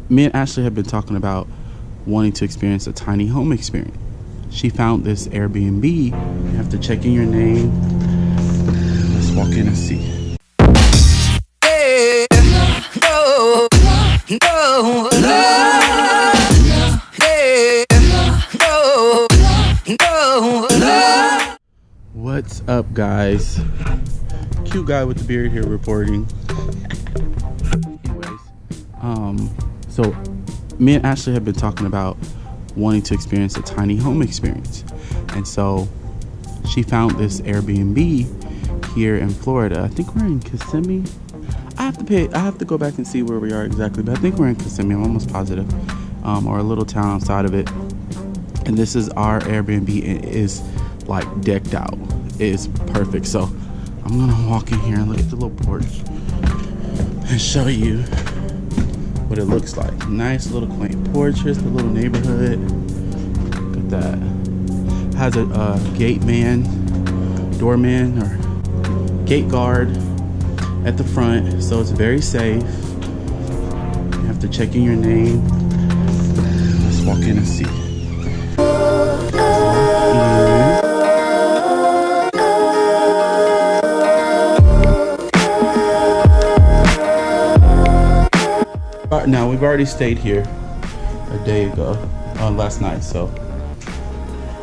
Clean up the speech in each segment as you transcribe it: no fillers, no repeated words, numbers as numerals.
me and Ashley have been talking about wanting to experience a tiny home experience. She found this Airbnb. You have to check in your name. Let's walk in and see. Hey, no, no, no, hey, no, no. What's up, guys? Cute guy with the beard here reporting. Anyways, so me and Ashley have been talking about wanting to experience a tiny home experience, and so she found this Airbnb here in Florida. I think we're in Kissimmee. I have to go back and see where we are exactly, but I think we're in Kissimmee. I'm almost positive, or a little town outside of it. And this is our Airbnb. It is like decked out. It is perfect. So I'm gonna walk in here and look at the little porch and show you what it looks like. Nice little quaint porch. Here's the little neighborhood. Look at that. Has a gate man, doorman, or gate guard at the front, so it's very safe. You have to check in your name. Let's walk in and see. Now we've already stayed here a day ago, last night, so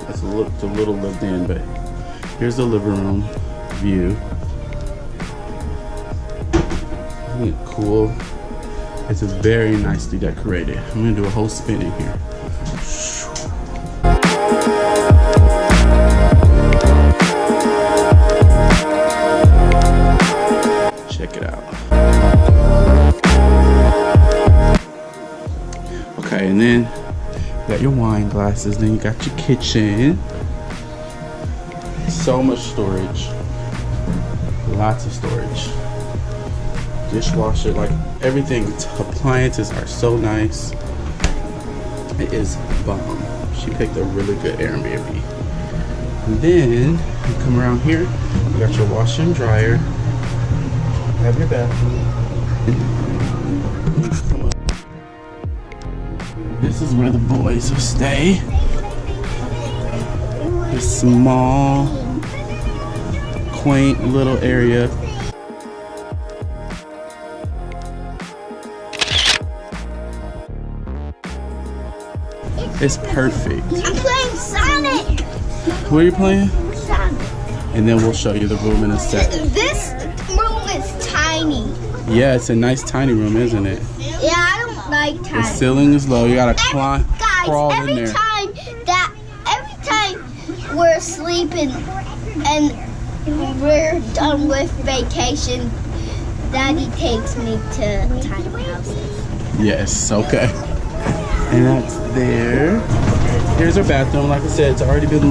it's a little lived in, but here's the living room view. Isn't it cool? It's very nicely decorated. I'm gonna do a whole spin in here. Check it out. Okay, and then you got your wine glasses, then you got your kitchen. So much storage. Lots of storage. Dishwasher, like everything. Appliances are so nice. It is bomb. She picked a really good Airbnb. And then you come around here, you got your washer and dryer. You have your bathroom. This is where the boys will stay. This small, quaint little area. It's perfect. I'm playing Sonic. What are you playing? Sonic. And then we'll show you the room in a sec. This room is tiny. Yeah, it's a nice tiny room, isn't it? Yeah, I don't like tiny. The ceiling is low. You gotta crawl in there. Every time we're sleeping and we're done with vacation, Daddy takes me to tiny houses. Yes, okay. And that's there. Here's our bathroom. Like I said, it's already been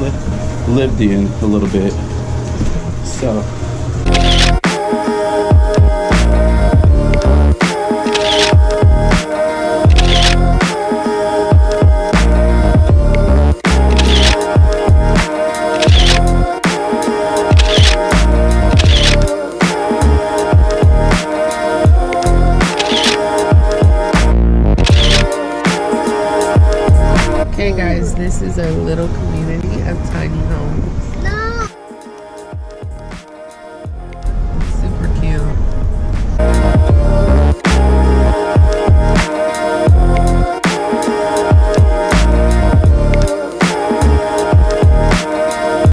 lived in a little bit. So. Hey guys, this is a little community of tiny homes.